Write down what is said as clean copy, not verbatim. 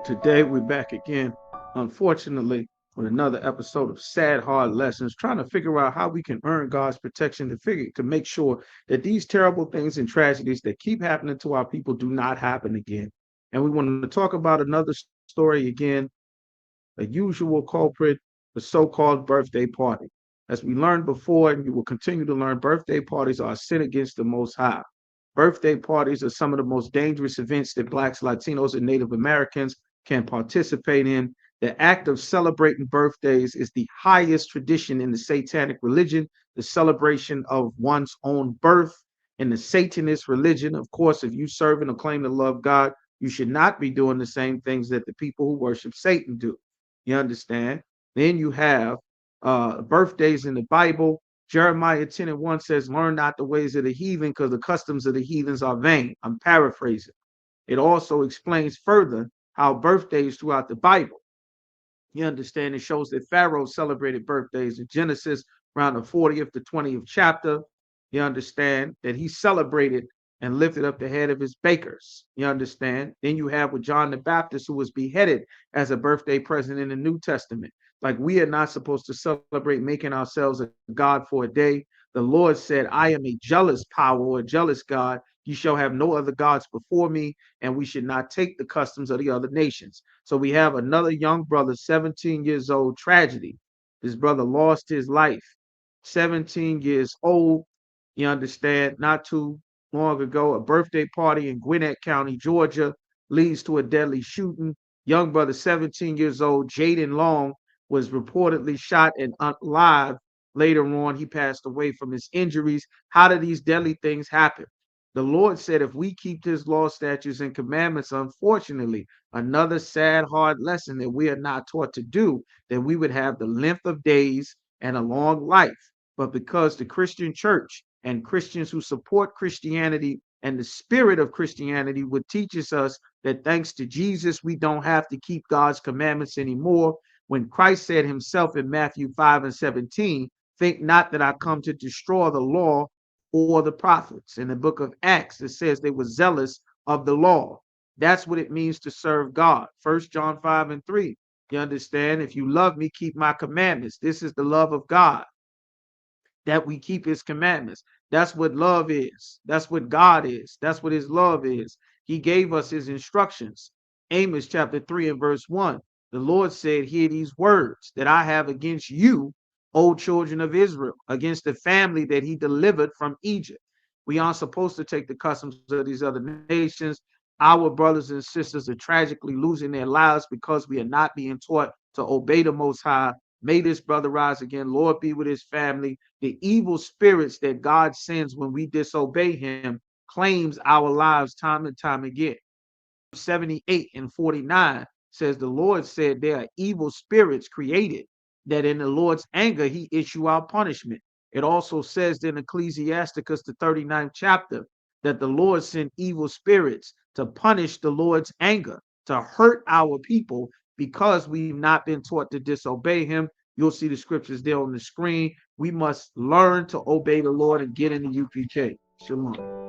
Today we're back again, unfortunately, with another episode of Sad Hard Lessons, trying to figure out how we can earn God's protection to make sure that these terrible things and tragedies that keep happening to our people do not happen again. And we want to talk about another story again, a usual culprit, the so-called birthday party. As we learned before, and you will continue to learn, birthday parties are a sin against the Most High. Birthday parties are some of the most dangerous events that Blacks, Latinos, and Native Americans can participate in. The act of celebrating birthdays is the highest tradition in the satanic religion, the celebration of one's own birth. In the Satanist religion, of course, if you serve and claim to love God, you should not be doing the same things that the people who worship Satan do. You understand? Then you have birthdays in the Bible. Jeremiah 10:1 says, learn not the ways of the heathen, because the customs of the heathens are vain. I'm paraphrasing. It also explains further how birthdays throughout the Bible, you understand, it shows that Pharaoh celebrated birthdays in Genesis around the 40th to 20th chapter. You understand that he celebrated and lifted up the head of his bakers. You understand? Then you have with John the Baptist, who was beheaded as a birthday present in the New Testament. Like, we are not supposed to celebrate making ourselves a God for a day. The Lord said, I am a jealous power or a jealous God. You shall have no other gods before me, and we should not take the customs of the other nations. So we have another young brother, 17 years old, tragedy. This brother lost his life, 17 years old. You understand, not too long ago, a birthday party in Gwinnett County, Georgia, leads to a deadly shooting. Young brother, 17 years old, Jaden Long, was reportedly shot and alive. Later on, he passed away from his injuries. How do these deadly things happen? The Lord said, if we keep his law, statutes, and commandments, unfortunately, another sad, hard lesson that we are not taught to do, that we would have the length of days and a long life. But because the Christian church and Christians who support Christianity and the spirit of Christianity would teaches us that thanks to Jesus, we don't have to keep God's commandments anymore. When Christ said himself in Matthew 5:17, think not that I come to destroy the law or the prophets. In the book of Acts, it says they were zealous of the law. That's what it means to serve God. 1 John 5:3. You understand? If you love me, keep my commandments. This is the love of God, that we keep his commandments. That's what love is. That's what God is. That's what his love is. He gave us his instructions. Amos chapter 3 and verse 1. The Lord said, hear these words that I have against you, O children of Israel, against the family that he delivered from Egypt. We aren't supposed to take the customs of these other nations. Our brothers and sisters are tragically losing their lives because we are not being taught to obey the Most High. May this brother rise again. Lord, be with his family. The evil spirits that God sends when we disobey him claims our lives time and time again. 78:49 says, the Lord said there are evil spirits created, that in the Lord's anger he issue our punishment. It also says in Ecclesiasticus, the 39th chapter, that the Lord sent evil spirits to punish the Lord's anger, to hurt our people because we've not been taught to disobey him. You'll see the scriptures there on the screen. We must learn to obey the Lord and get in the UPK. Shalom.